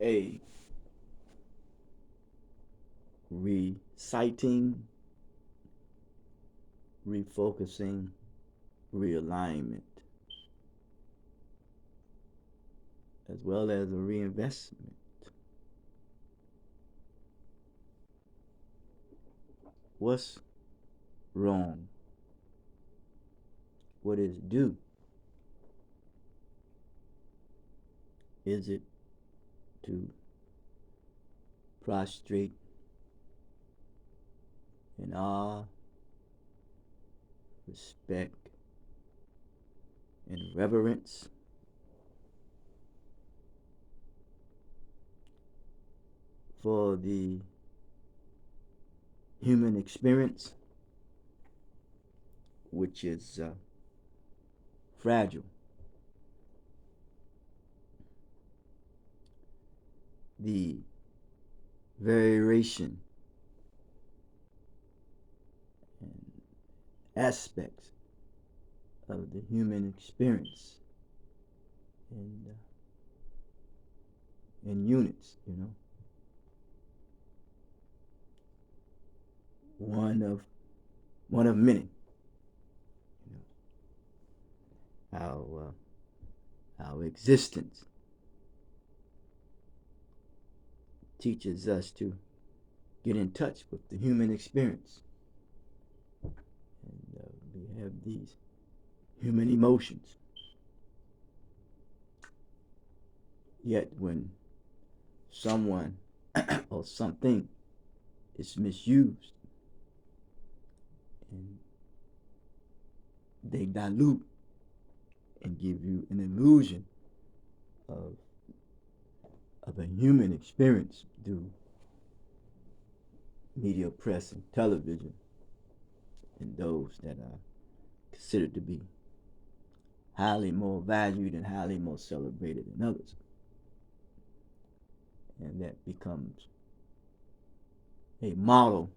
a reciting, refocusing, realignment, as well as a reinvestment. What's wrong? What is due? Is it to prostrate in awe, respect, and reverence for the human experience, which is fragile? The variation and aspects of the human experience in units, one of many. Our existence teaches us to get in touch with the human experience, and we have these human emotions. Yet when someone or something is misused, and they dilute and give you an illusion of a human experience through media, press, and television, and those that are considered to be highly more valued and highly more celebrated than others. And that becomes a model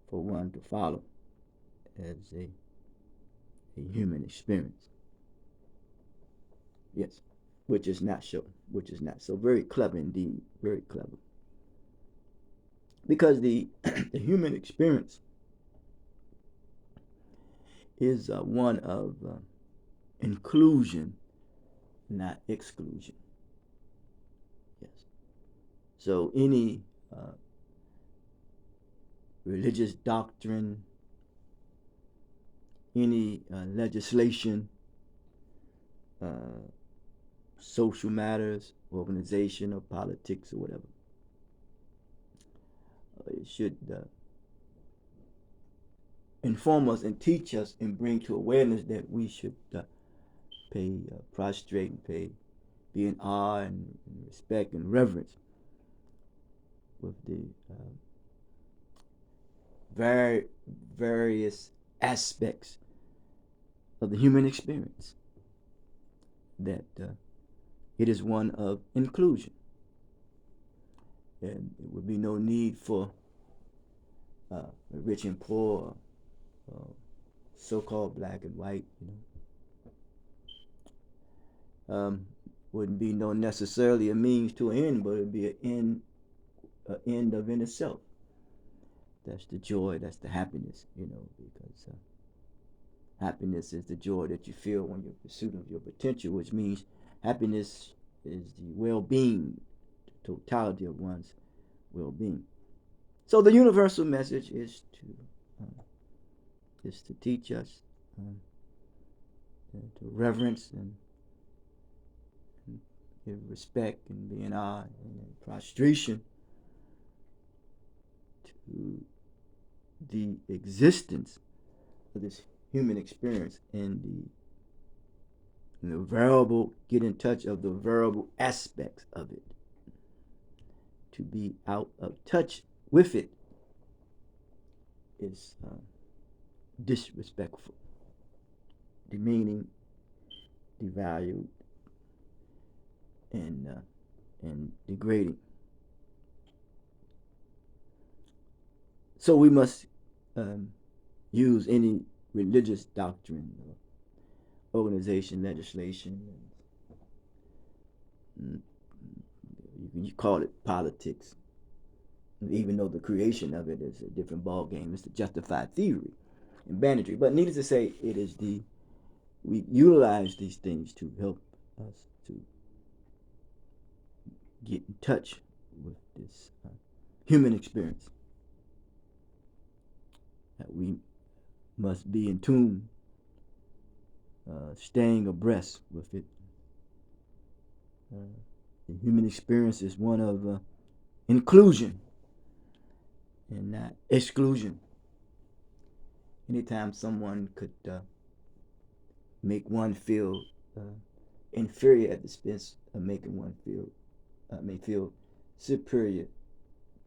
for one to follow as a human experience. Yes, which is not so. Very clever indeed, very clever. Because the human experience is one of inclusion, not exclusion. Yes. So any religious doctrine, any legislation, social matters, organization, or politics, or whatever, it should inform us and teach us and bring to awareness that we should prostrate and be in awe and respect and reverence with the various aspects of the human experience. That it is one of inclusion, and there would be no need for rich and poor, so-called black and white. Wouldn't be no necessarily a means to an end, but it'd be an end of in itself. That's the joy, that's the happiness, because happiness is the joy that you feel when you're in pursuit of your potential, which means happiness is the well-being, the totality of one's well-being. So the universal message is to teach us to reverence and give respect and be in awe and prostration to the existence of this human experience and the variable, get in touch of the variable aspects of it. To be out of touch with it is disrespectful, demeaning, devalued, and degrading. So we must use any religious doctrine, organization, legislation. You can you call it politics, even though the creation of it is a different ball game. It's the justified theory and banditry. But needless to say, it is we utilize these things to help us to get in touch with this human experience, that we must be in tune, staying abreast with it. The human experience is one of inclusion and not exclusion. Anytime someone could make one feel inferior at the expense of making one feel superior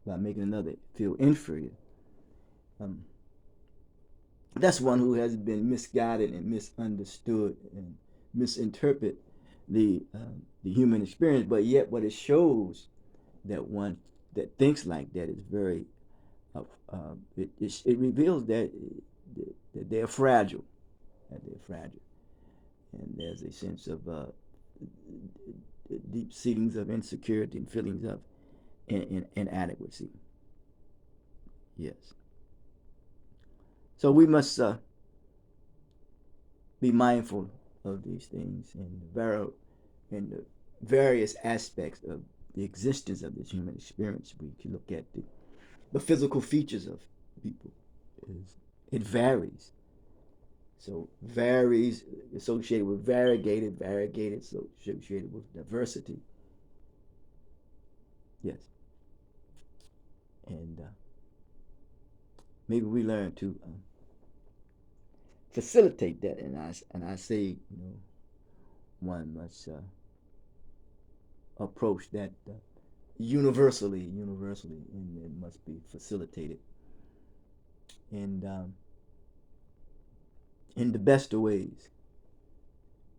by making another feel inferior, that's one who has been misguided and misunderstood and misinterpret the human experience. But yet, what it shows that one that thinks like that is very it reveals that they're fragile, and there's a sense of deep seedings of insecurity and feelings of inadequacy. Yes. So we must be mindful of these things in the various aspects of the existence of this human experience. We can look at the physical features of people. It varies. So varies associated with variegated associated with diversity. Yes. And maybe we learn to facilitate that. And I say, one must approach that universally, and it must be facilitated. And in the best of ways,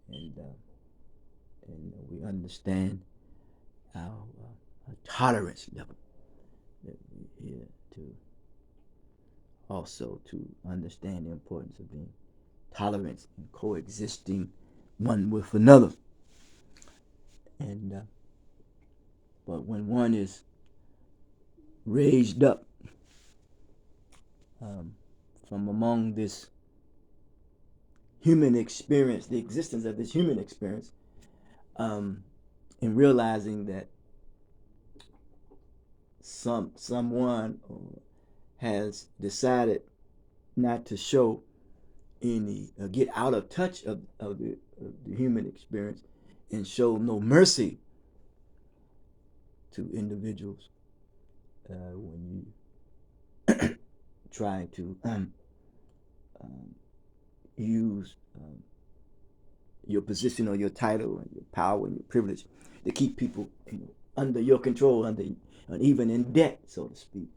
and we understand our tolerance level, that we're here to also to understand the importance of being tolerant and coexisting one with another. And but when one is raised up from among this human experience, the existence of this human experience, and realizing that someone has decided not to show any get out of touch of the human experience and show no mercy to individuals when you try to use your position or your title and your power and your privilege to keep people under your control, and even in debt, so to speak.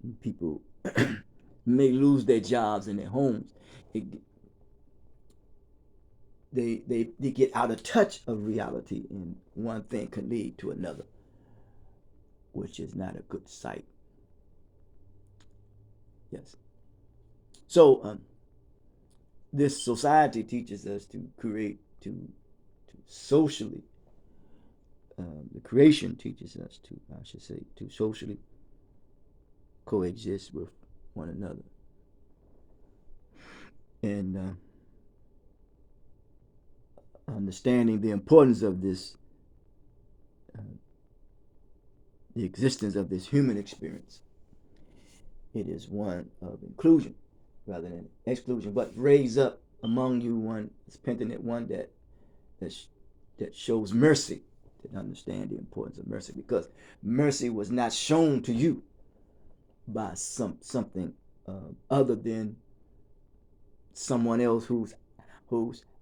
And people may lose their jobs and their homes. They get out of touch of reality, and one thing can lead to another, which is not a good sight. Yes. So this society teaches us to create, to socially. The creation teaches us to, I should say, to socially coexist with one another. And understanding the importance of this, the existence of this human experience. It is one of inclusion rather than exclusion, but raise up among you one penitent one that shows mercy, to understand the importance of mercy, because mercy was not shown to you by something other than someone else who's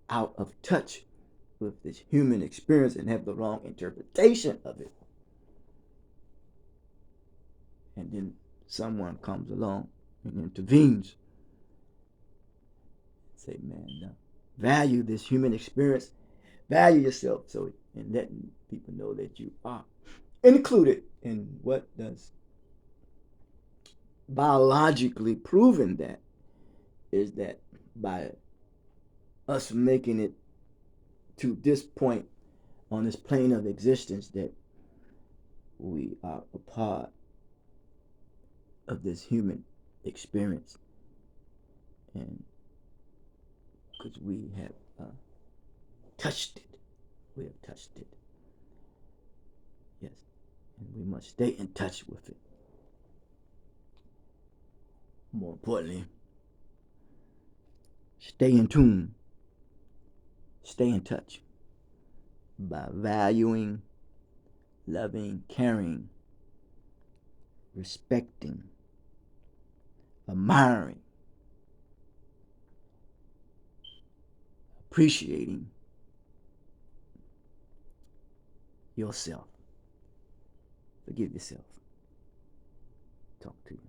out of touch with this human experience and have the wrong interpretation of it. And then someone comes along and intervenes. Say, man, no, value this human experience, value yourself, so and letting people know that you are included in what does biologically proven that is that by us making it to this point on this plane of existence that we are a part of this human experience, and because we have touched it, we have touched it, yes, and we must stay in touch with it. More importantly, stay in tune, stay in touch by valuing, loving, caring, respecting, admiring, appreciating yourself. Forgive yourself. Talk to you.